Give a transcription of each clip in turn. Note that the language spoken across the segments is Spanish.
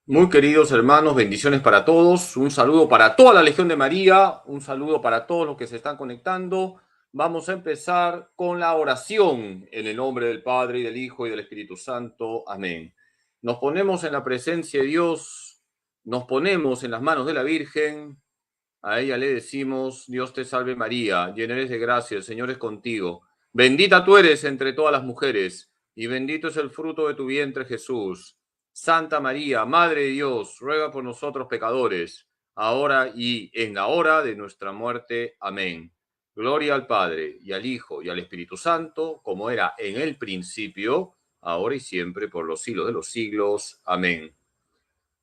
Muy queridos hermanos, bendiciones para todos. Un saludo para toda la Legión de María, un saludo para todos los que se están conectando. Vamos a empezar con la oración en el nombre del Padre y del Hijo y del Espíritu Santo. Amén. Nos ponemos en la presencia de Dios, nos ponemos en las manos de la Virgen. A ella le decimos: Dios te salve María, llena eres de gracia, el Señor es contigo. Bendita tú eres entre todas las mujeres, y bendito es el fruto de tu vientre, Jesús. Santa María, Madre de Dios, ruega por nosotros pecadores, ahora y en la hora de nuestra muerte. Amén. Gloria al Padre, y al Hijo, y al Espíritu Santo, como era en el principio, ahora y siempre, por los siglos de los siglos. Amén.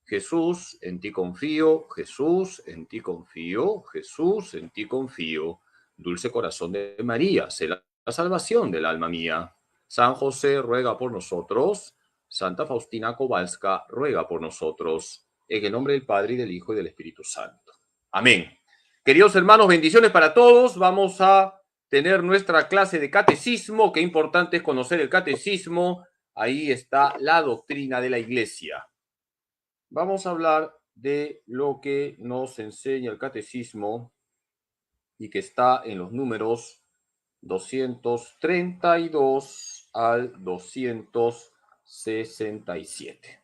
Jesús, en ti confío, Jesús, en ti confío, Jesús, en ti confío. Dulce corazón de María, sé la salvación del alma mía. San José, ruega por nosotros. Santa Faustina Kowalska, ruega por nosotros. En el nombre del Padre, y del Hijo, y del Espíritu Santo. Amén. Queridos hermanos, bendiciones para todos. Vamos a tener nuestra clase de catecismo. Qué importante es conocer el catecismo. Ahí está la doctrina de la Iglesia. Vamos a hablar de lo que nos enseña el catecismo y que está en los números 232 al 267.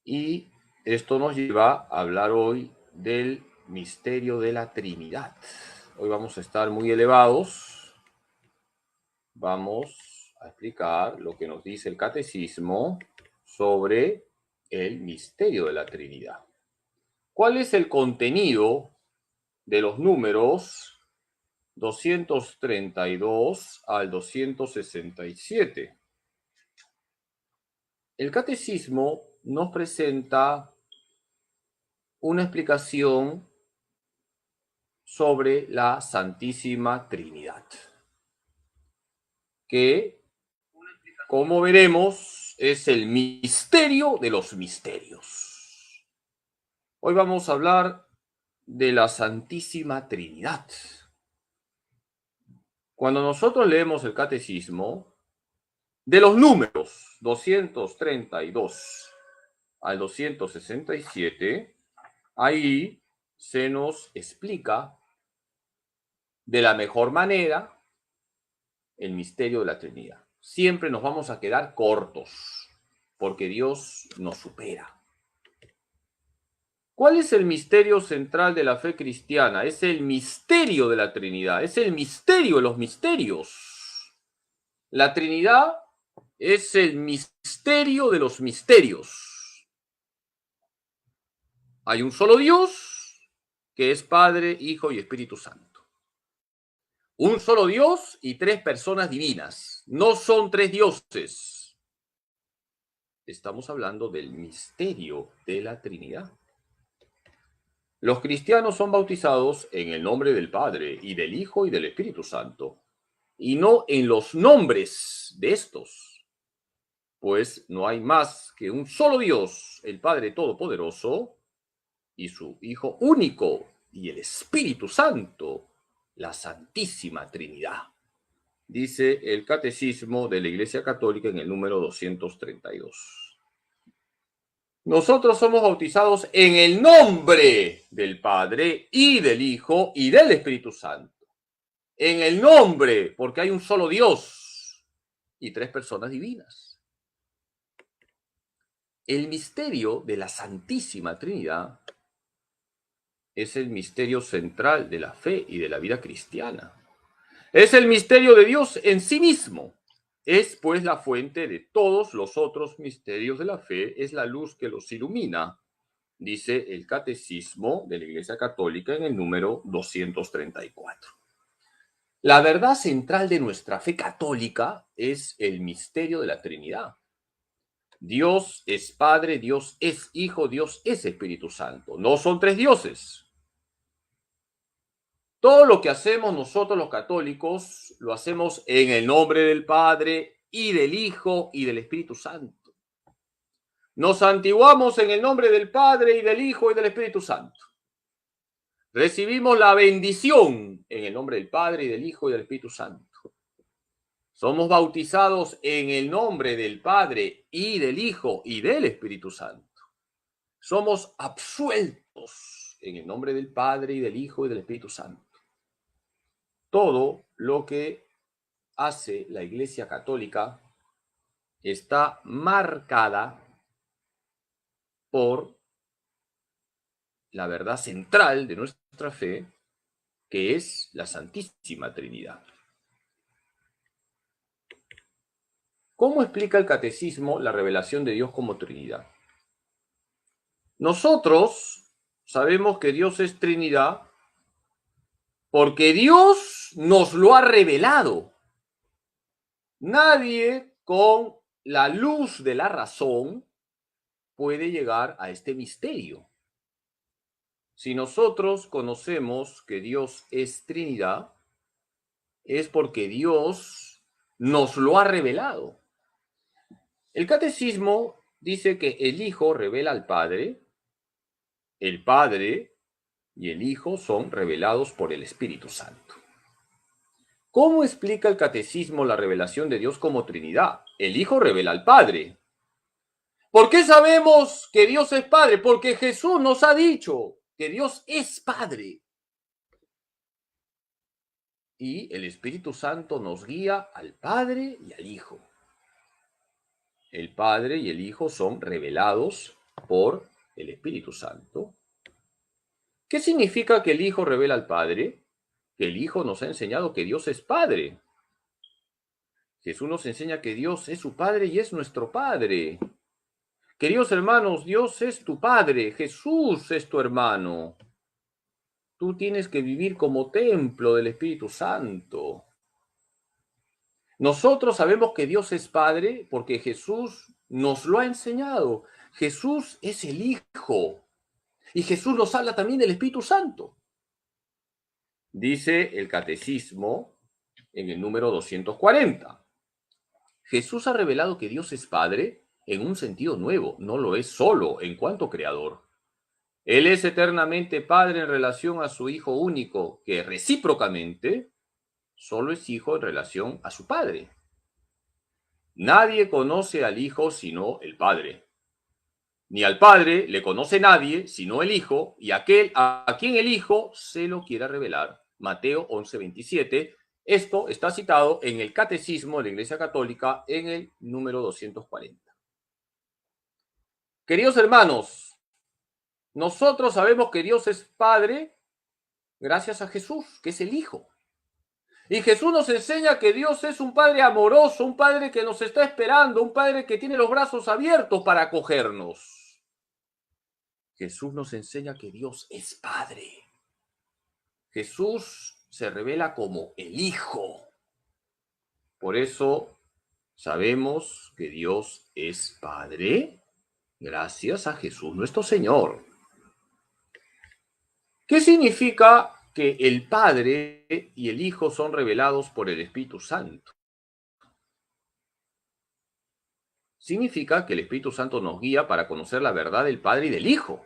Y esto nos lleva a hablar hoy del misterio de la Trinidad. Hoy vamos a estar muy elevados. Vamos a explicar lo que nos dice el catecismo sobre el misterio de la Trinidad. ¿Cuál es el contenido de los números 232 al 267? El catecismo nos presenta una explicación sobre la Santísima Trinidad, que, como veremos, es el misterio de los misterios. Hoy vamos a hablar de la Santísima Trinidad. Cuando nosotros leemos el catecismo, de los números 232 al 267, ahí se nos explica de la mejor manera el misterio de la Trinidad. Siempre nos vamos a quedar cortos, porque Dios nos supera. ¿Cuál es el misterio central de la fe cristiana? Es el misterio de la Trinidad, es el misterio de los misterios. La Trinidad es el misterio de los misterios. Hay un solo Dios, que es Padre, Hijo y Espíritu Santo. Un solo Dios y tres personas divinas. No son tres dioses. Estamos hablando del misterio de la Trinidad. Los cristianos son bautizados en el nombre del Padre y del Hijo y del Espíritu Santo, y no en los nombres de estos, pues no hay más que un solo Dios, el Padre Todopoderoso, y su Hijo único, y el Espíritu Santo, la Santísima Trinidad. Dice el Catecismo de la Iglesia Católica en el número 232. Nosotros somos bautizados en el nombre del Padre y del Hijo y del Espíritu Santo. En el nombre, porque hay un solo Dios y tres personas divinas. El misterio de la Santísima Trinidad es el misterio central de la fe y de la vida cristiana. Es el misterio de Dios en sí mismo. Es pues la fuente de todos los otros misterios de la fe, es la luz que los ilumina, dice el Catecismo de la Iglesia Católica en el número 234. La verdad central de nuestra fe católica es el misterio de la Trinidad. Dios es Padre, Dios es Hijo, Dios es Espíritu Santo. No son tres dioses. Todo lo que hacemos nosotros los católicos lo hacemos en el nombre del Padre y del Hijo y del Espíritu Santo. Nos santiguamos en el nombre del Padre y del Hijo y del Espíritu Santo. Recibimos la bendición en el nombre del Padre y del Hijo y del Espíritu Santo. Somos bautizados en el nombre del Padre y del Hijo y del Espíritu Santo. Somos absueltos en el nombre del Padre y del Hijo y del Espíritu Santo. Todo lo que hace la Iglesia Católica está marcada por la verdad central de nuestra fe, que es la Santísima Trinidad. ¿Cómo explica el Catecismo la revelación de Dios como Trinidad? Nosotros sabemos que Dios es Trinidad porque Dios nos lo ha revelado. Nadie con la luz de la razón puede llegar a este misterio. Si nosotros conocemos que Dios es Trinidad, es porque Dios nos lo ha revelado. El Catecismo dice que el Hijo revela al Padre, el Padre y el Hijo son revelados por el Espíritu Santo. ¿Cómo explica el Catecismo la revelación de Dios como Trinidad? El Hijo revela al Padre. ¿Por qué sabemos que Dios es Padre? Porque Jesús nos ha dicho que Dios es Padre. Y el Espíritu Santo nos guía al Padre y al Hijo. El Padre y el Hijo son revelados por el Espíritu Santo. ¿Qué significa que el Hijo revela al Padre? Que el Hijo nos ha enseñado que Dios es Padre. Jesús nos enseña que Dios es su Padre y es nuestro Padre. Queridos hermanos, Dios es tu Padre, Jesús es tu hermano. Tú tienes que vivir como templo del Espíritu Santo. Nosotros sabemos que Dios es Padre porque Jesús nos lo ha enseñado. Jesús es el Hijo. Y Jesús nos habla también del Espíritu Santo. Dice el Catecismo en el número 240. Jesús ha revelado que Dios es Padre en un sentido nuevo, no lo es solo en cuanto creador. Él es eternamente Padre en relación a su Hijo único, que recíprocamente solo es Hijo en relación a su Padre. Nadie conoce al Hijo sino el Padre. Ni al Padre le conoce nadie sino el Hijo, y aquel a quien el Hijo se lo quiera revelar. Mateo 11:27. Esto está citado en el Catecismo de la Iglesia Católica en el número 240. Queridos hermanos, nosotros sabemos que Dios es Padre gracias a Jesús, que es el Hijo. Y Jesús nos enseña que Dios es un Padre amoroso, un Padre que nos está esperando, un Padre que tiene los brazos abiertos para acogernos. Jesús nos enseña que Dios es Padre. Jesús se revela como el Hijo. Por eso sabemos que Dios es Padre gracias a Jesús nuestro Señor. ¿Qué significa que el Padre y el Hijo son revelados por el Espíritu Santo? Significa que el Espíritu Santo nos guía para conocer la verdad del Padre y del Hijo.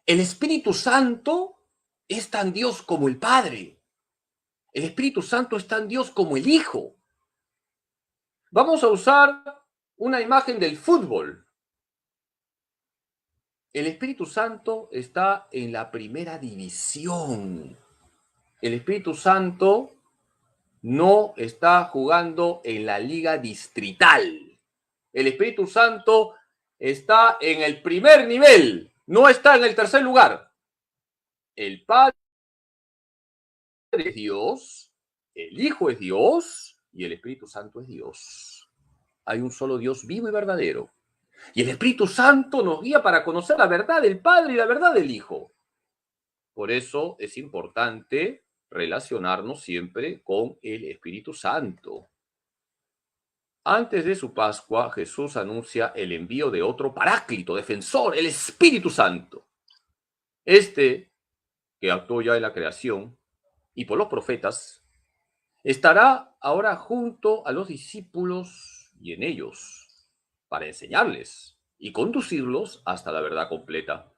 El Espíritu Santo es tan Dios como el Padre. El Espíritu Santo es tan Dios como el Hijo. Vamos a usar una imagen del fútbol. El Espíritu Santo está en la primera división. El Espíritu Santo no está jugando en la liga distrital. El Espíritu Santo está en el primer nivel, no está en el tercer lugar. El Padre es Dios, el Hijo es Dios y el Espíritu Santo es Dios. Hay un solo Dios vivo y verdadero. Y el Espíritu Santo nos guía para conocer la verdad del Padre y la verdad del Hijo. Por eso es importante relacionarnos siempre con el Espíritu Santo. Antes de su Pascua, Jesús anuncia el envío de otro paráclito, defensor, el Espíritu Santo. Este, que actuó ya en la creación y por los profetas, estará ahora junto a los discípulos y en ellos, para enseñarles y conducirlos hasta la verdad completa.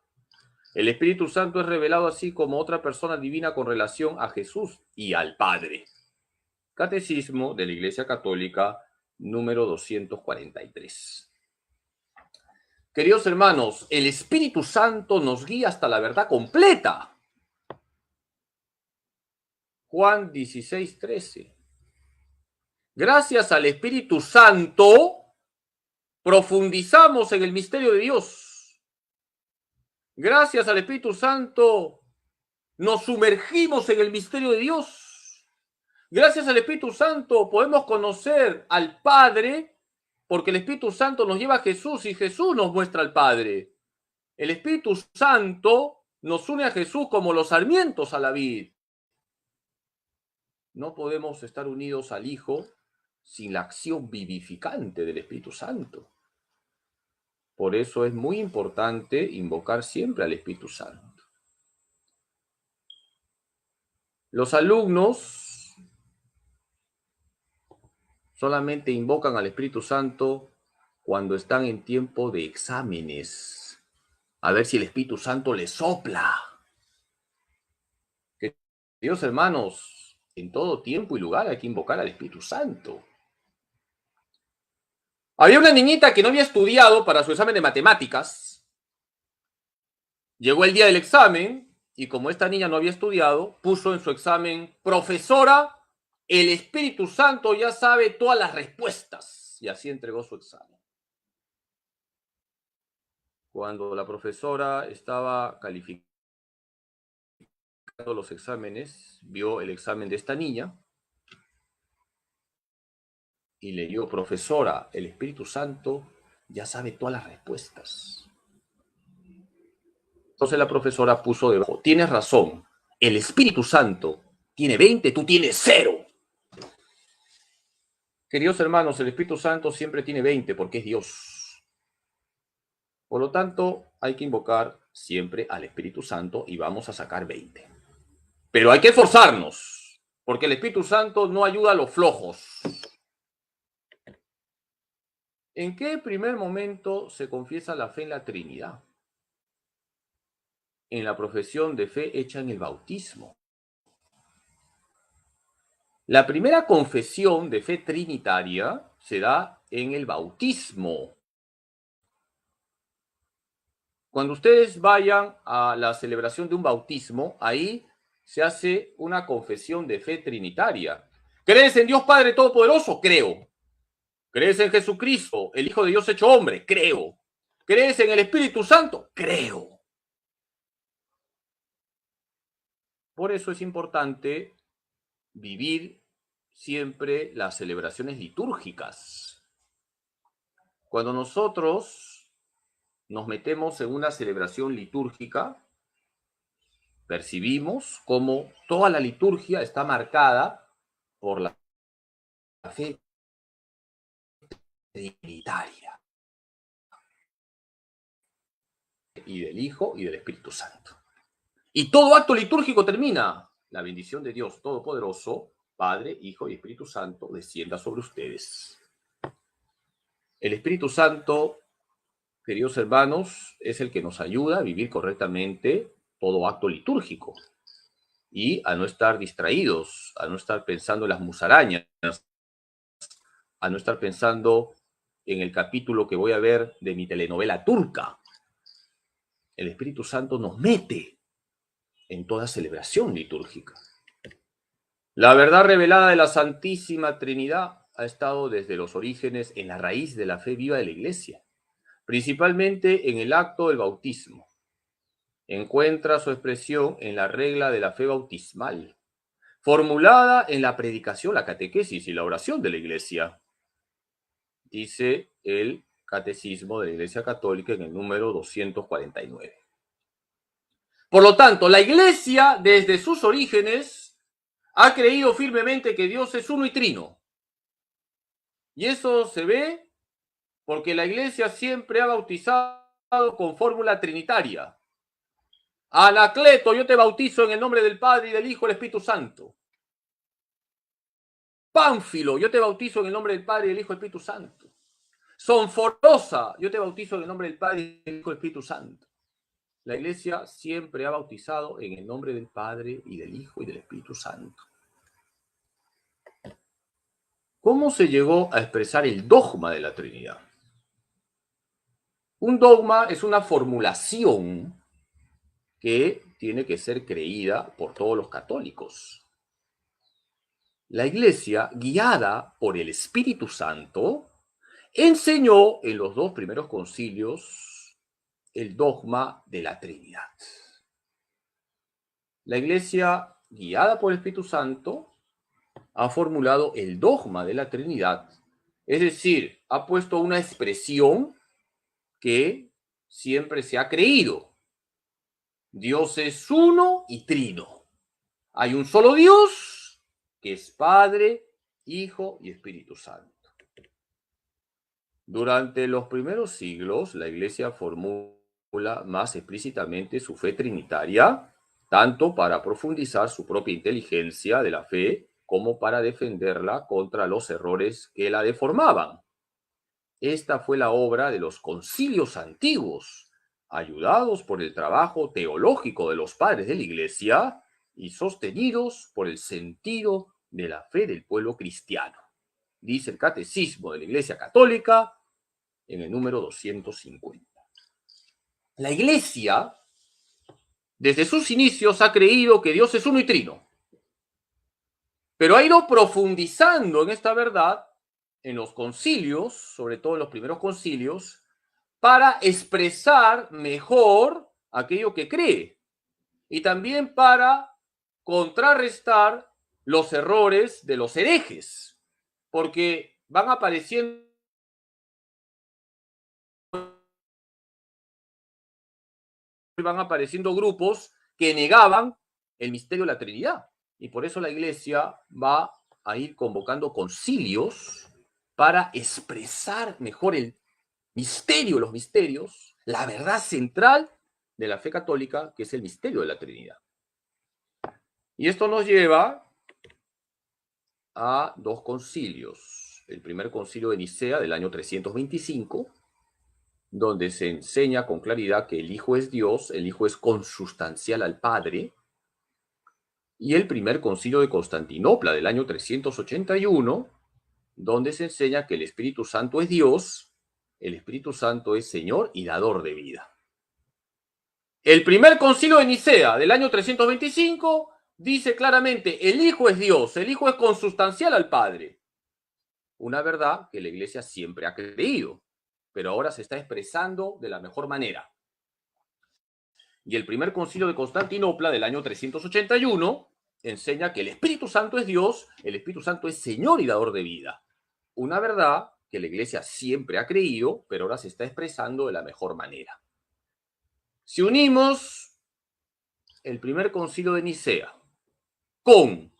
El Espíritu Santo es revelado así como otra persona divina con relación a Jesús y al Padre. Catecismo de la Iglesia Católica, número 243. Queridos hermanos, el Espíritu Santo nos guía hasta la verdad completa. Juan 16:13. Gracias al Espíritu Santo, profundizamos en el misterio de Dios. Gracias al Espíritu Santo, nos sumergimos en el misterio de Dios. Gracias al Espíritu Santo podemos conocer al Padre, porque el Espíritu Santo nos lleva a Jesús y Jesús nos muestra al Padre. El Espíritu Santo nos une a Jesús como los sarmientos a la vid. No podemos estar unidos al Hijo sin la acción vivificante del Espíritu Santo. Por eso es muy importante invocar siempre al Espíritu Santo. Los alumnos solamente invocan al Espíritu Santo cuando están en tiempo de exámenes, a ver si el Espíritu Santo les sopla. Queridos hermanos, en todo tiempo y lugar hay que invocar al Espíritu Santo. Había una niñita que no había estudiado para su examen de matemáticas. Llegó el día del examen y como esta niña no había estudiado, puso en su examen: profesora, el Espíritu Santo ya sabe todas las respuestas. Y así entregó su examen. Cuando la profesora estaba calificando los exámenes, vio el examen de esta niña y le dijo: profesora, el Espíritu Santo ya sabe todas las respuestas. Entonces la profesora puso debajo: tienes razón, el Espíritu Santo tiene 20, tú tienes 0. Queridos hermanos, el Espíritu Santo siempre tiene 20 porque es Dios. Por lo tanto, hay que invocar siempre al Espíritu Santo y vamos a sacar 20. Pero hay que esforzarnos, porque el Espíritu Santo no ayuda a los flojos. ¿En qué primer momento se confiesa la fe en la Trinidad? En la profesión de fe hecha en el bautismo. La primera confesión de fe trinitaria se da en el bautismo. Cuando ustedes vayan a la celebración de un bautismo, ahí se hace una confesión de fe trinitaria. ¿Crees en Dios Padre Todopoderoso? Creo. ¿Crees en Jesucristo, el Hijo de Dios hecho hombre? Creo. ¿Crees en el Espíritu Santo? Creo. Por eso es importante vivir siempre las celebraciones litúrgicas. Cuando nosotros nos metemos en una celebración litúrgica, percibimos cómo toda la liturgia está marcada por la fe trinitaria y del Hijo y del Espíritu Santo. Y todo acto litúrgico termina: la bendición de Dios Todopoderoso, Padre, Hijo y Espíritu Santo, descienda sobre ustedes. El Espíritu Santo, queridos hermanos, es el que nos ayuda a vivir correctamente todo acto litúrgico y a no estar distraídos, a no estar pensando en las musarañas, a no estar pensando en el capítulo que voy a ver de mi telenovela turca. El Espíritu Santo nos mete en toda celebración litúrgica. La verdad revelada de la Santísima Trinidad ha estado desde los orígenes en la raíz de la fe viva de la Iglesia, principalmente en el acto del bautismo. Encuentra su expresión en la regla de la fe bautismal, formulada en la predicación, la catequesis y la oración de la Iglesia. Dice el Catecismo de la Iglesia Católica en el número 249. Por lo tanto, la Iglesia, desde sus orígenes, ha creído firmemente que Dios es uno y trino. Y eso se ve porque la Iglesia siempre ha bautizado con fórmula trinitaria. Anacleto, yo te bautizo en el nombre del Padre y del Hijo y del Espíritu Santo. Pánfilo, yo te bautizo en el nombre del Padre y del Hijo y del Espíritu Santo. Sonforosa, yo te bautizo en el nombre del Padre y del Hijo y del Espíritu Santo. La Iglesia siempre ha bautizado en el nombre del Padre y del Hijo y del Espíritu Santo. ¿Cómo se llegó a expresar el dogma de la Trinidad? Un dogma es una formulación que tiene que ser creída por todos los católicos. La Iglesia, guiada por el Espíritu Santo, enseñó en los dos primeros concilios el dogma de la Trinidad. La Iglesia, guiada por el Espíritu Santo, ha formulado el dogma de la Trinidad, es decir, ha puesto una expresión que siempre se ha creído. Dios es uno y trino. Hay un solo Dios, que es Padre, Hijo y Espíritu Santo. Durante los primeros siglos, la Iglesia formula más explícitamente su fe trinitaria, tanto para profundizar su propia inteligencia de la fe, como para defenderla contra los errores que la deformaban. Esta fue la obra de los concilios antiguos, ayudados por el trabajo teológico de los padres de la Iglesia y sostenidos por el sentido de la fe del pueblo cristiano. Dice el Catecismo de la Iglesia Católica en el número 250. La Iglesia, desde sus inicios, ha creído que Dios es uno y trino, pero ha ido profundizando en esta verdad en los concilios, sobre todo en los primeros concilios, para expresar mejor aquello que cree y también para contrarrestar los errores de los herejes, porque van apareciendo grupos que negaban el misterio de la Trinidad. Y por eso la Iglesia va a ir convocando concilios para expresar mejor el misterio, los misterios, la verdad central de la fe católica, que es el misterio de la Trinidad. Y esto nos lleva a dos concilios. El primer concilio de Nicea del año 325, donde se enseña con claridad que el Hijo es Dios, el Hijo es consustancial al Padre, y el primer concilio de Constantinopla del año 381, donde se enseña que el Espíritu Santo es Dios, el Espíritu Santo es Señor y dador de vida. El primer concilio de Nicea del año 325 dice claramente, el Hijo es Dios, el Hijo es consustancial al Padre. Una verdad que la Iglesia siempre ha creído, pero ahora se está expresando de la mejor manera. Y el primer concilio de Constantinopla del año 381 enseña que el Espíritu Santo es Dios, el Espíritu Santo es Señor y dador de vida. Una verdad que la Iglesia siempre ha creído, pero ahora se está expresando de la mejor manera. Si unimos el primer concilio de Nicea con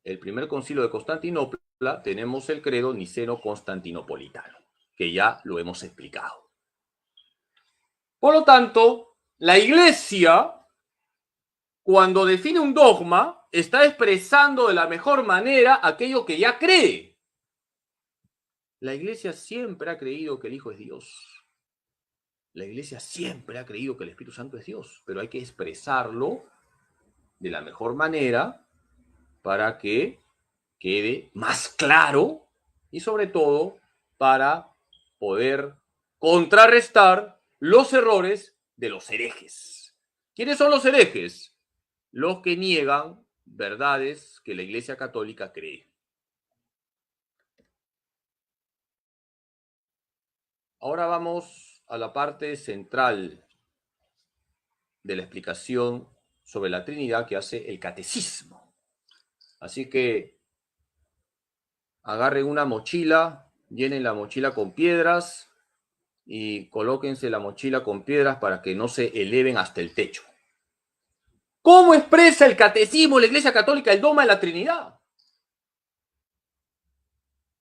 el primer concilio de Constantinopla, tenemos el credo niceno-constantinopolitano, que ya lo hemos explicado. Por lo tanto, la Iglesia, cuando define un dogma, está expresando de la mejor manera aquello que ya cree. La Iglesia siempre ha creído que el Hijo es Dios. La Iglesia siempre ha creído que el Espíritu Santo es Dios, pero hay que expresarlo de la mejor manera para que quede más claro y sobre todo para poder contrarrestar los errores de los herejes. ¿Quiénes son los herejes? Los que niegan verdades que la Iglesia Católica cree. Ahora vamos a la parte central de la explicación sobre la Trinidad que hace el catecismo. Así que agarren una mochila, llenen la mochila con piedras y colóquense la mochila con piedras para que no se eleven hasta el techo. ¿Cómo expresa el catecismo de la Iglesia Católica el dogma de la Trinidad?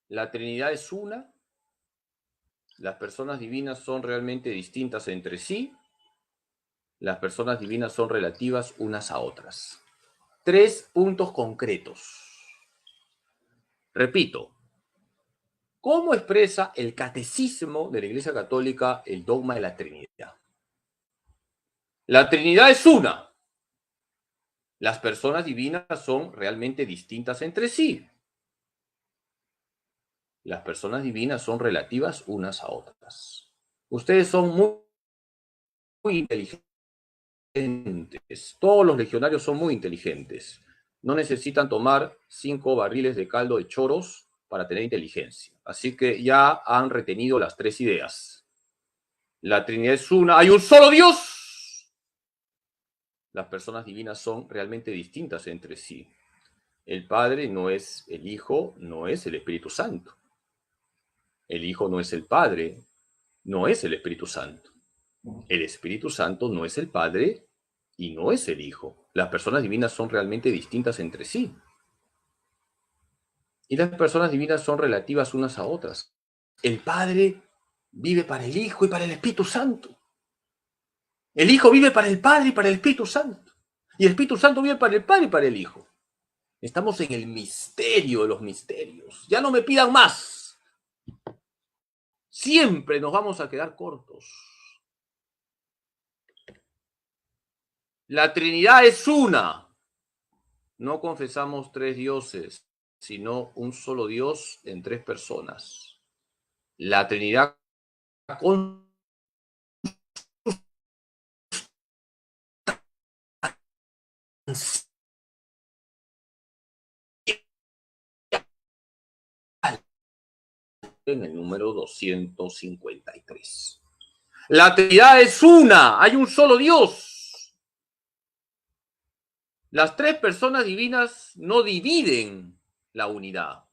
La Trinidad es una, las personas divinas son realmente distintas entre sí, las personas divinas son relativas unas a otras. 3 puntos concretos. Repito, ¿cómo expresa el catecismo de la Iglesia Católica el dogma de la Trinidad? La Trinidad es una. Las personas divinas son realmente distintas entre sí. Las personas divinas son relativas unas a otras. Ustedes son muy inteligentes. Todos los legionarios son muy inteligentes. No necesitan tomar 5 barriles de caldo de choros para tener inteligencia. Así que ya han retenido las 3 ideas. La Trinidad es una. ¡Hay un solo Dios! Las personas divinas son realmente distintas entre sí. El Padre no es el Hijo, no es el Espíritu Santo. El Hijo no es el Padre, no es el Espíritu Santo. El Espíritu Santo no es el Padre y no es el Hijo. Las personas divinas son realmente distintas entre sí. Y las personas divinas son relativas unas a otras. El Padre vive para el Hijo y para el Espíritu Santo. El Hijo vive para el Padre y para el Espíritu Santo. Y el Espíritu Santo vive para el Padre y para el Hijo. Estamos en el misterio de los misterios. Ya no me pidan más. Siempre nos vamos a quedar cortos. La Trinidad es una. No confesamos 3 dioses, sino un solo Dios en 3 personas. La Trinidad en el número 253. La Trinidad es una, hay un solo Dios. Las 3 personas divinas no dividen la unidad.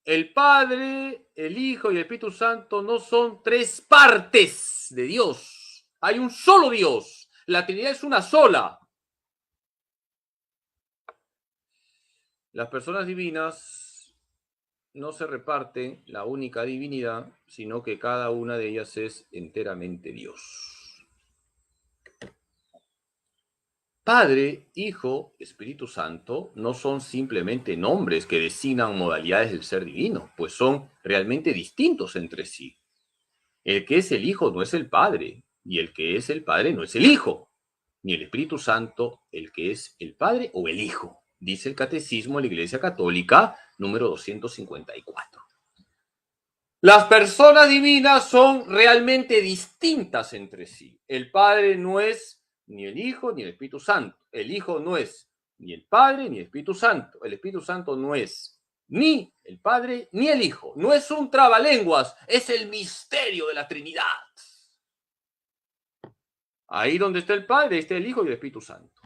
El Padre, el Hijo y el Espíritu Santo no son 3 partes de Dios. Hay un solo Dios. La Trinidad es una sola. Las personas divinas no se reparten la única divinidad, sino que cada una de ellas es enteramente Dios. Padre, Hijo, Espíritu Santo no son simplemente nombres que designan modalidades del ser divino, pues son realmente distintos entre sí. El que es el Hijo no es el Padre, y el que es el Padre no es el Hijo, ni el Espíritu Santo el que es el Padre o el Hijo, dice el Catecismo de la Iglesia Católica, número 254. Las personas divinas son realmente distintas entre sí. El Padre no es ni el Hijo ni el Espíritu Santo. El Hijo no es ni el Padre ni el Espíritu Santo. El Espíritu Santo no es ni el Padre ni el Hijo. No es un trabalenguas, es el misterio de la Trinidad. Ahí donde está el Padre está el Hijo y el Espíritu Santo.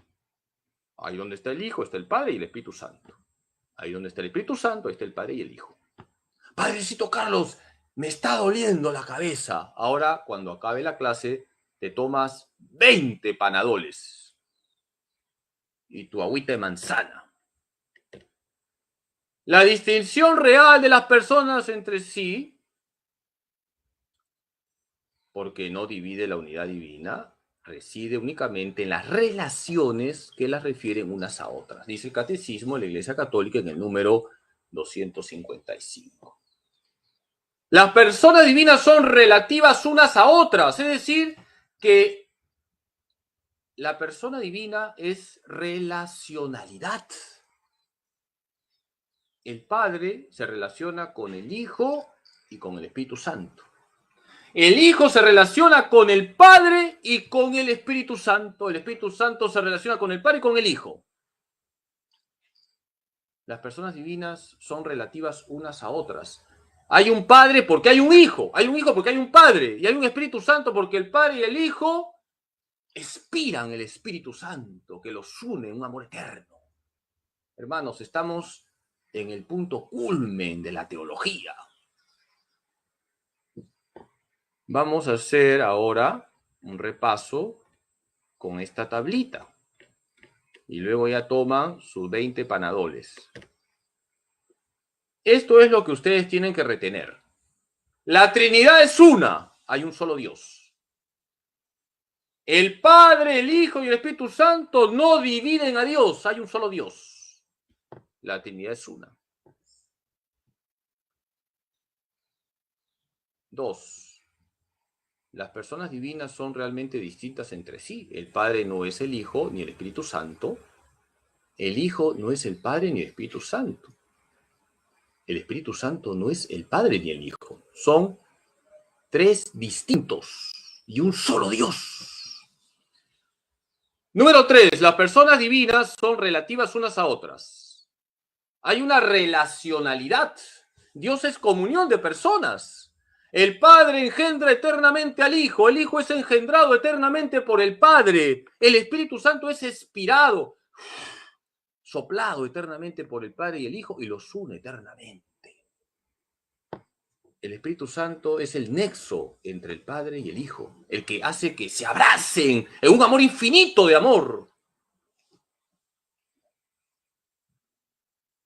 Ahí donde está el Hijo está el Padre y el Espíritu Santo. Ahí donde está el Espíritu Santo está el Padre y el Hijo. Padrecito Carlos, me está doliendo la cabeza. Ahora, cuando acabe la clase, te tomas 20 panadoles y tu agüita de manzana. La distinción real de las personas entre sí, porque no divide la unidad divina, reside únicamente en las relaciones que las refieren unas a otras. Dice el Catecismo de la Iglesia Católica en el número 255. Las personas divinas son relativas unas a otras, es decir, que la persona divina es relacionalidad. El Padre se relaciona con el Hijo y con el Espíritu Santo. El Hijo se relaciona con el Padre y con el Espíritu Santo. El Espíritu Santo se relaciona con el Padre y con el Hijo. Las personas divinas son relativas unas a otras. Hay un Padre porque hay un Hijo. Hay un Hijo porque hay un Padre. Y hay un Espíritu Santo porque el Padre y el Hijo expiran el Espíritu Santo que los une en un amor eterno. Hermanos, estamos en el punto culmen de la teología. Vamos a hacer ahora un repaso con esta tablita. Y luego ya toman sus 20 panadoles. Esto es lo que ustedes tienen que retener. La Trinidad es una. Hay un solo Dios. El Padre, el Hijo y el Espíritu Santo no dividen a Dios. Hay un solo Dios. La Trinidad es una. 2. Las personas divinas son realmente distintas entre sí. El Padre no es el Hijo ni el Espíritu Santo. El Hijo no es el Padre ni el Espíritu Santo. El Espíritu Santo no es el Padre ni el Hijo. Son tres distintos y un solo Dios. Número 3. Las personas divinas son relativas unas a otras. Hay una relacionalidad. Dios es comunión de personas. El Padre engendra eternamente al Hijo. El Hijo es engendrado eternamente por el Padre. El Espíritu Santo es expirado, soplado eternamente por el Padre y el Hijo y los une eternamente. El Espíritu Santo es el nexo entre el Padre y el Hijo, el que hace que se abracen en un amor infinito de amor.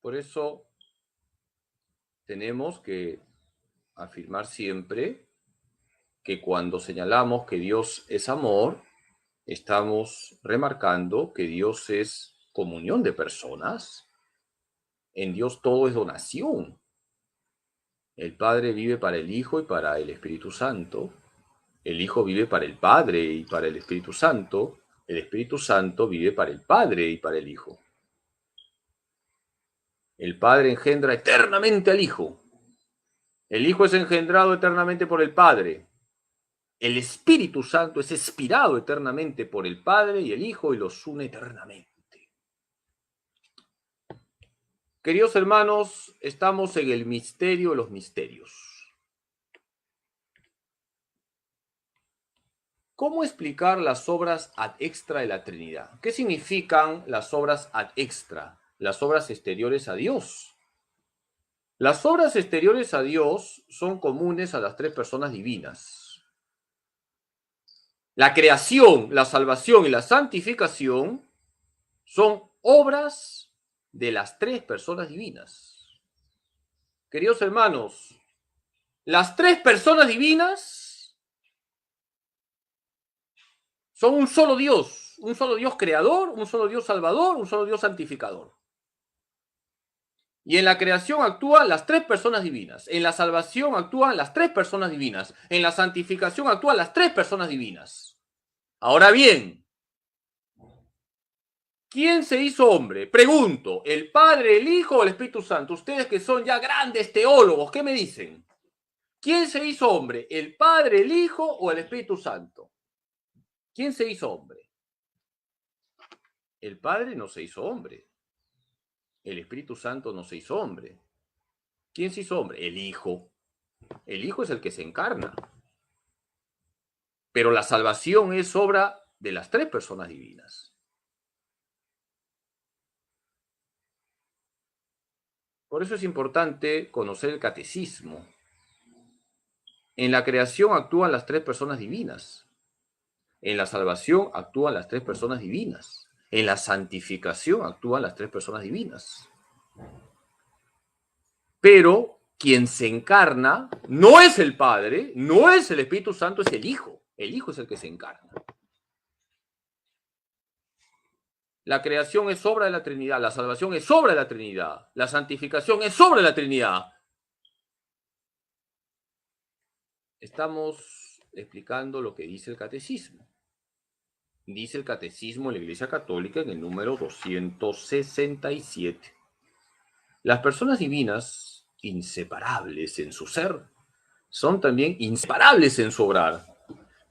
Por eso tenemos que afirmar siempre que cuando señalamos que Dios es amor, estamos remarcando que Dios es comunión de personas. En Dios todo es donación. El Padre vive para el Hijo y para el Espíritu Santo. El Hijo vive para el Padre y para el Espíritu Santo. El Espíritu Santo vive para el Padre y para el Hijo. El Padre engendra eternamente al Hijo. El Hijo es engendrado eternamente por el Padre. El Espíritu Santo es expirado eternamente por el Padre y el Hijo y los une eternamente. Queridos hermanos, estamos en el misterio de los misterios. ¿Cómo explicar las obras ad extra de la Trinidad? ¿Qué significan las obras ad extra? Las obras exteriores a Dios. Las obras exteriores a Dios son comunes a las tres personas divinas. La creación, la salvación y la santificación son obras de las tres personas divinas. Queridos hermanos, las tres personas divinas son un solo Dios creador, un solo Dios salvador, un solo Dios santificador. Y en la creación actúan las tres personas divinas, en la salvación actúan las tres personas divinas, en la santificación actúan las tres personas divinas. Ahora bien, ¿quién se hizo hombre? Pregunto, ¿el Padre, el Hijo o el Espíritu Santo? Ustedes que son ya grandes teólogos, ¿qué me dicen? ¿Quién se hizo hombre? ¿El Padre, el Hijo o el Espíritu Santo? ¿Quién se hizo hombre? El Padre no se hizo hombre. El Espíritu Santo no se hizo hombre. ¿Quién se hizo hombre? El Hijo. El Hijo es el que se encarna. Pero la salvación es obra de las tres personas divinas. Por eso es importante conocer el catecismo. En la creación actúan las tres personas divinas. En la salvación actúan las tres personas divinas. En la santificación actúan las tres personas divinas. Pero quien se encarna no es el Padre, no es el Espíritu Santo, es el Hijo. El Hijo es el que se encarna. La creación es obra de la Trinidad, la salvación es obra de la Trinidad, la santificación es obra de la Trinidad. Estamos explicando lo que dice el catecismo. Dice el catecismo de la Iglesia Católica en el número 267. Las personas divinas, inseparables en su ser, son también inseparables en su obrar.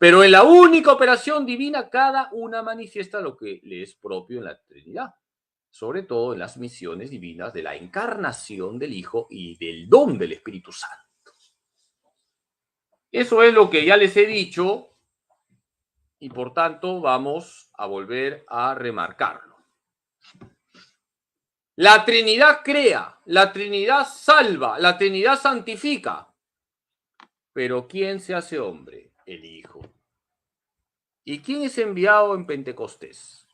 Pero en la única operación divina, cada una manifiesta lo que le es propio en la Trinidad, sobre todo en las misiones divinas de la encarnación del Hijo y del don del Espíritu Santo. Eso es lo que ya les he dicho y por tanto vamos a volver a remarcarlo. La Trinidad crea, la Trinidad salva, la Trinidad santifica. Pero ¿quién se hace hombre? El Hijo. ¿Y quién es enviado en Pentecostés?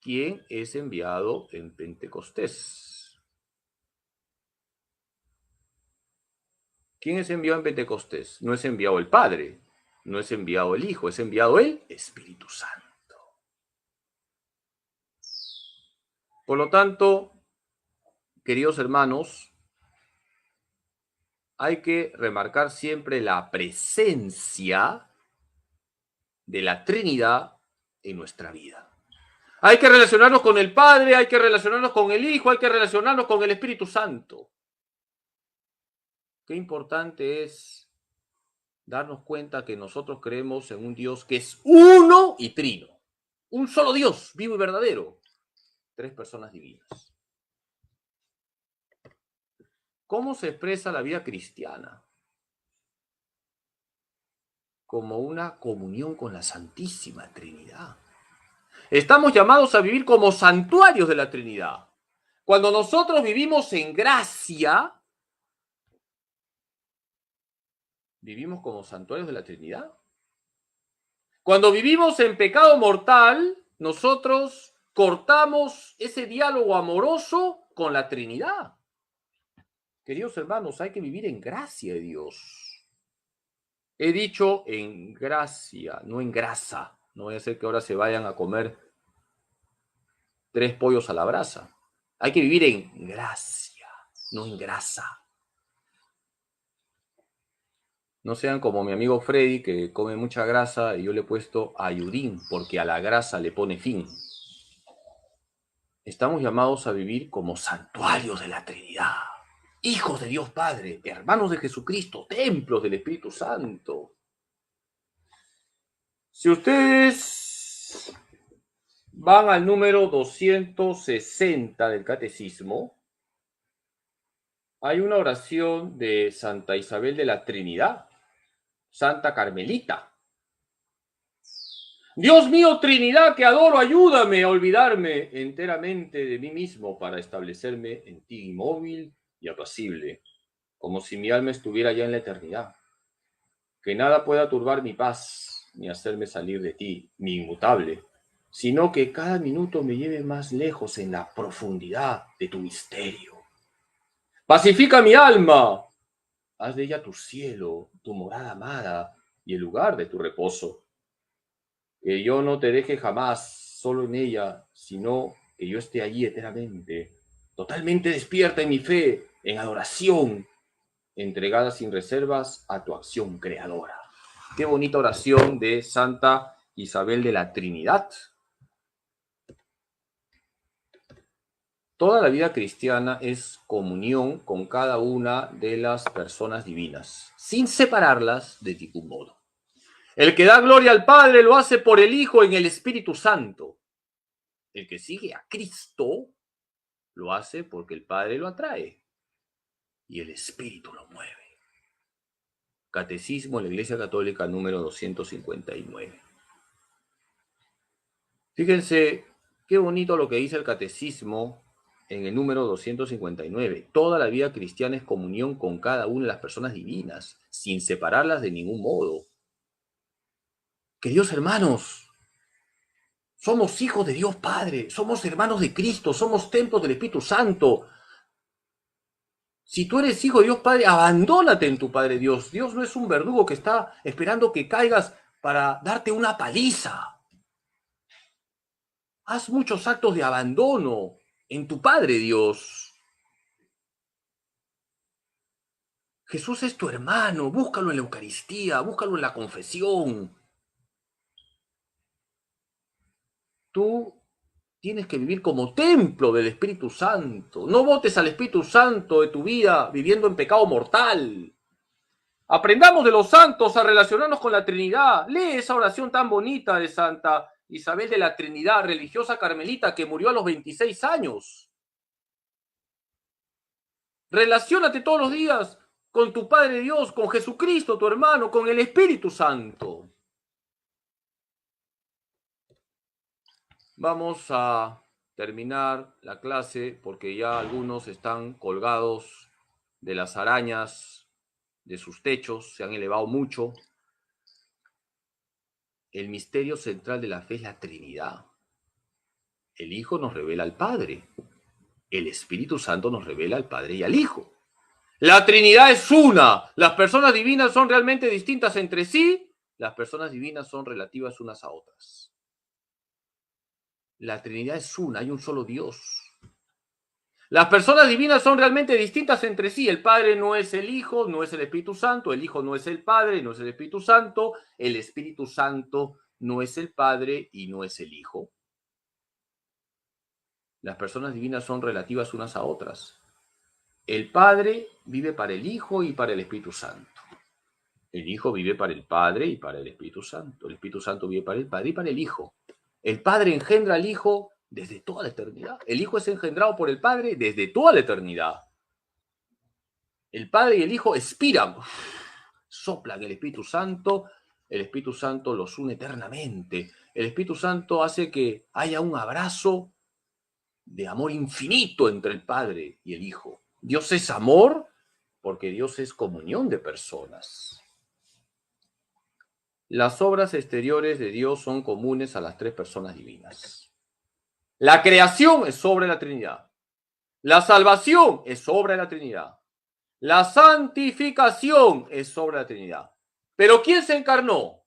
¿Quién es enviado en Pentecostés? ¿Quién es enviado en Pentecostés? No es enviado el Padre, no es enviado el Hijo, es enviado el Espíritu Santo. Por lo tanto, queridos hermanos, hay que remarcar siempre la presencia de la Trinidad en nuestra vida. Hay que relacionarnos con el Padre, hay que relacionarnos con el Hijo, hay que relacionarnos con el Espíritu Santo. qué importante es darnos cuenta que nosotros creemos en un Dios que es uno y trino. Un solo Dios, vivo y verdadero. Tres personas divinas. ¿Cómo se expresa la vida cristiana? Como una comunión con la Santísima Trinidad. Estamos llamados a vivir como santuarios de la Trinidad. Cuando nosotros vivimos en gracia, vivimos como santuarios de la Trinidad. Cuando vivimos en pecado mortal, nosotros cortamos ese diálogo amoroso con la Trinidad. Queridos hermanos, hay que vivir en gracia de Dios. He dicho en gracia, no en grasa. No voy a hacer que ahora se vayan a comer 3 pollos a la brasa. Hay que vivir en gracia, no en grasa. No sean como mi amigo Freddy, que come mucha grasa y yo le he puesto ayudín, porque a la grasa le pone fin. Estamos llamados a vivir como santuarios de la Trinidad, hijos de Dios Padre, hermanos de Jesucristo, templos del Espíritu Santo. Si ustedes van al número 260 del Catecismo, hay una oración de Santa Isabel de la Trinidad, Santa Carmelita. Dios mío, Trinidad, que adoro, ayúdame a olvidarme enteramente de mí mismo para establecerme en ti inmóvil y apacible, como si mi alma estuviera ya en la eternidad. Que nada pueda turbar mi paz, ni hacerme salir de ti, mi inmutable, sino que cada minuto me lleve más lejos en la profundidad de tu misterio. Pacifica mi alma, haz de ella tu cielo, tu morada amada y el lugar de tu reposo. Que yo no te deje jamás solo en ella, sino que yo esté allí eternamente, totalmente despierta en mi fe, en adoración, entregada sin reservas a tu acción creadora. Qué bonita oración de Santa Isabel de la Trinidad. Toda la vida cristiana es comunión con cada una de las personas divinas, sin separarlas de ningún modo. El que da gloria al Padre lo hace por el Hijo en el Espíritu Santo. El que sigue a Cristo lo hace porque el Padre lo atrae y el Espíritu lo mueve. Catecismo de la Iglesia Católica número 259. Fíjense qué bonito lo que dice el Catecismo en el número 259. Toda la vida cristiana es comunión con cada una de las personas divinas, sin separarlas de ningún modo. Queridos hermanos, somos hijos de Dios Padre, somos hermanos de Cristo, somos templos del Espíritu Santo. Si tú eres hijo de Dios Padre, abandónate en tu Padre Dios. Dios no es un verdugo que está esperando que caigas para darte una paliza. Haz muchos actos de abandono en tu Padre Dios. Jesús es tu hermano, búscalo en la Eucaristía, búscalo en la confesión. Tú tienes que vivir como templo del Espíritu Santo. No botes al Espíritu Santo de tu vida viviendo en pecado mortal. Aprendamos de los santos a relacionarnos con la Trinidad. Lee esa oración tan bonita de Santa Isabel de la Trinidad, religiosa carmelita que murió a los 26 años. Relaciónate todos los días con tu Padre Dios, con Jesucristo, tu hermano, con el Espíritu Santo. Vamos a terminar la clase porque ya algunos están colgados de las arañas de sus techos, se han elevado mucho. El misterio central de la fe es la Trinidad. El Hijo nos revela al Padre. El Espíritu Santo nos revela al Padre y al Hijo. La Trinidad es una. Las personas divinas son realmente distintas entre sí. Las personas divinas son relativas unas a otras. La Trinidad es una, hay un solo Dios. Las personas divinas son realmente distintas entre sí. El Padre no es el Hijo, no es el Espíritu Santo. El Hijo no es el Padre, no es el Espíritu Santo. El Espíritu Santo no es el Padre y no es el Hijo. Las personas divinas son relativas unas a otras. El Padre vive para el Hijo y para el Espíritu Santo. El Hijo vive para el Padre y para el Espíritu Santo. El Espíritu Santo vive para el Padre y para el Hijo. El Padre engendra al Hijo desde toda la eternidad. El Hijo es engendrado por el Padre desde toda la eternidad. El Padre y el Hijo expiran, soplan el Espíritu Santo los une eternamente. El Espíritu Santo hace que haya un abrazo de amor infinito entre el Padre y el Hijo. Dios es amor porque Dios es comunión de personas. Las obras exteriores de Dios son comunes a las tres personas divinas. La creación es obra de la Trinidad. La salvación es obra de la Trinidad. La santificación es obra de la Trinidad. ¿Pero quién se encarnó?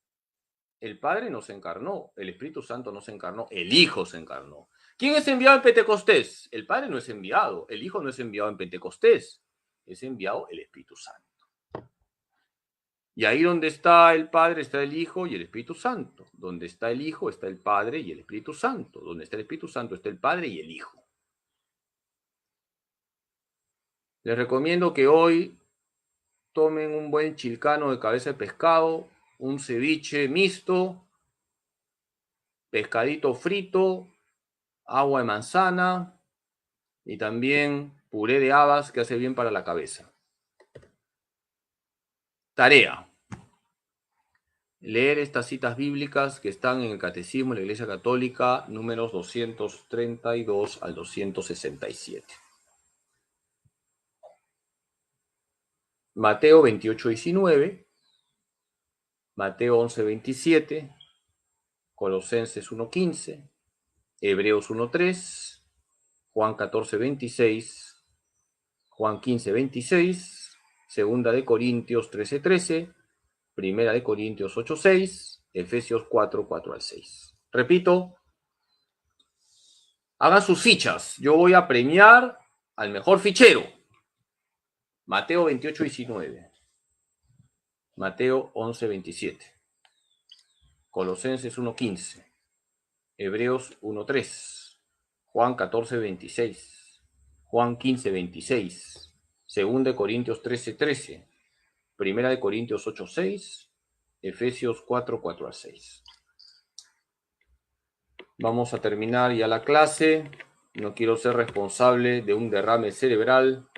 El Padre no se encarnó, el Espíritu Santo no se encarnó, el Hijo se encarnó. ¿Quién es enviado en Pentecostés? El Padre no es enviado, el Hijo no es enviado en Pentecostés, es enviado el Espíritu Santo. Y ahí donde está el Padre está el Hijo y el Espíritu Santo. Donde está el Hijo está el Padre y el Espíritu Santo. Donde está el Espíritu Santo está el Padre y el Hijo. Les recomiendo que hoy tomen un buen chilcano de cabeza de pescado, un ceviche mixto, pescadito frito, agua de manzana y también puré de habas que hace bien para la cabeza. Tarea. Leer estas citas bíblicas que están en el Catecismo de la Iglesia Católica, números 232 al 267. Mateo 28:19, Mateo 11:27, Colosenses 1:15, Hebreos 1:3, Juan 14:26, Juan 15:26, Segunda de Corintios 13:13, Primera de Corintios 8:6, Efesios 4:4 al 6. Repito, hagan sus fichas. Yo voy a premiar al mejor fichero. Mateo 28:19, Mateo 11:27, Colosenses 1:15, Hebreos 1:3, Juan 14:26, Juan 15:26, Segunda de Corintios 13:13, Primera de Corintios 8:6, Efesios 4:4 al 6. Vamos a terminar ya la clase. No quiero ser responsable de un derrame cerebral.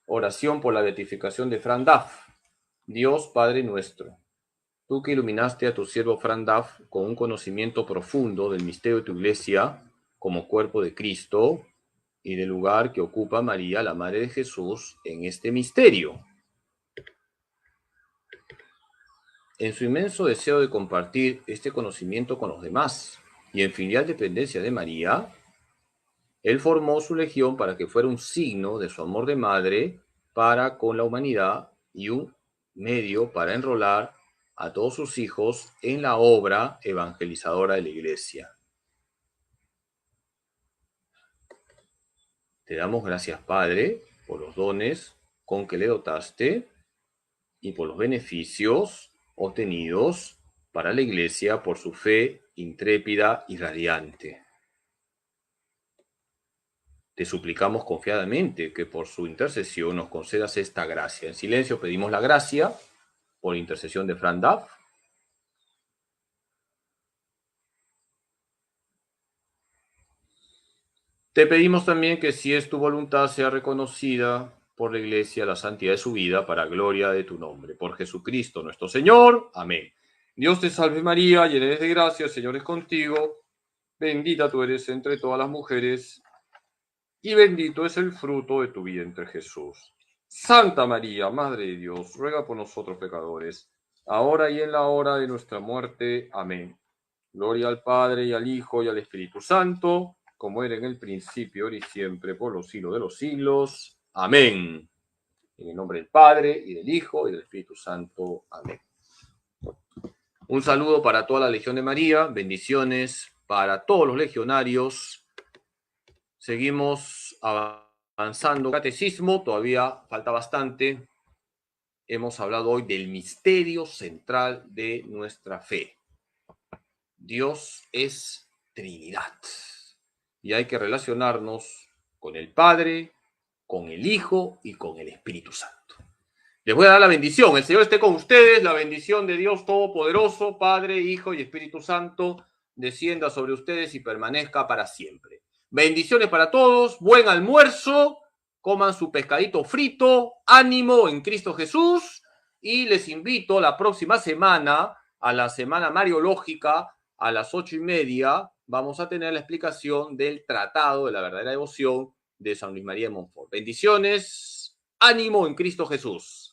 Oración por la beatificación de Fran Duff. Dios Padre nuestro, tú que iluminaste a tu siervo Fran Duff con un conocimiento profundo del misterio de tu iglesia como cuerpo de Cristo y del lugar que ocupa María, la Madre de Jesús, en este misterio. En su inmenso deseo de compartir este conocimiento con los demás y en filial dependencia de María, él formó su legión para que fuera un signo de su amor de madre para con la humanidad y un medio para enrolar a todos sus hijos en la obra evangelizadora de la Iglesia. Te damos gracias, Padre, por los dones con que le dotaste y por los beneficios obtenidos para la Iglesia por su fe intrépida y radiante. Te suplicamos confiadamente que por su intercesión nos concedas esta gracia. En silencio pedimos la gracia por intercesión de Fran Duff. Te pedimos también que si es tu voluntad sea reconocida por la Iglesia la santidad de su vida para gloria de tu nombre. Por Jesucristo nuestro Señor. Amén. Dios te salve María, llena eres de gracia, el Señor es contigo. Bendita tú eres entre todas las mujeres y bendito es el fruto de tu vientre, Jesús. Santa María, Madre de Dios, ruega por nosotros pecadores, ahora y en la hora de nuestra muerte. Amén. Gloria al Padre, y al Hijo, y al Espíritu Santo, como era en el principio, ahora y siempre, por los siglos de los siglos. Amén. En el nombre del Padre, y del Hijo, y del Espíritu Santo. Amén. Un saludo para toda la Legión de María, bendiciones para todos los legionarios. Seguimos avanzando. Catecismo, todavía falta bastante. Hemos hablado hoy del misterio central de nuestra fe. Dios es Trinidad. Y hay que relacionarnos con el Padre, con el Hijo y con el Espíritu Santo. Les voy a dar la bendición. El Señor esté con ustedes. La bendición de Dios Todopoderoso, Padre, Hijo y Espíritu Santo, descienda sobre ustedes y permanezca para siempre. Bendiciones para todos. Buen almuerzo. Coman su pescadito frito. Ánimo en Cristo Jesús. Y les invito la próxima semana, a la semana mariológica, a las 8:30, vamos a tener la explicación del Tratado de la Verdadera Devoción de San Luis María de Montfort. Bendiciones. Ánimo en Cristo Jesús.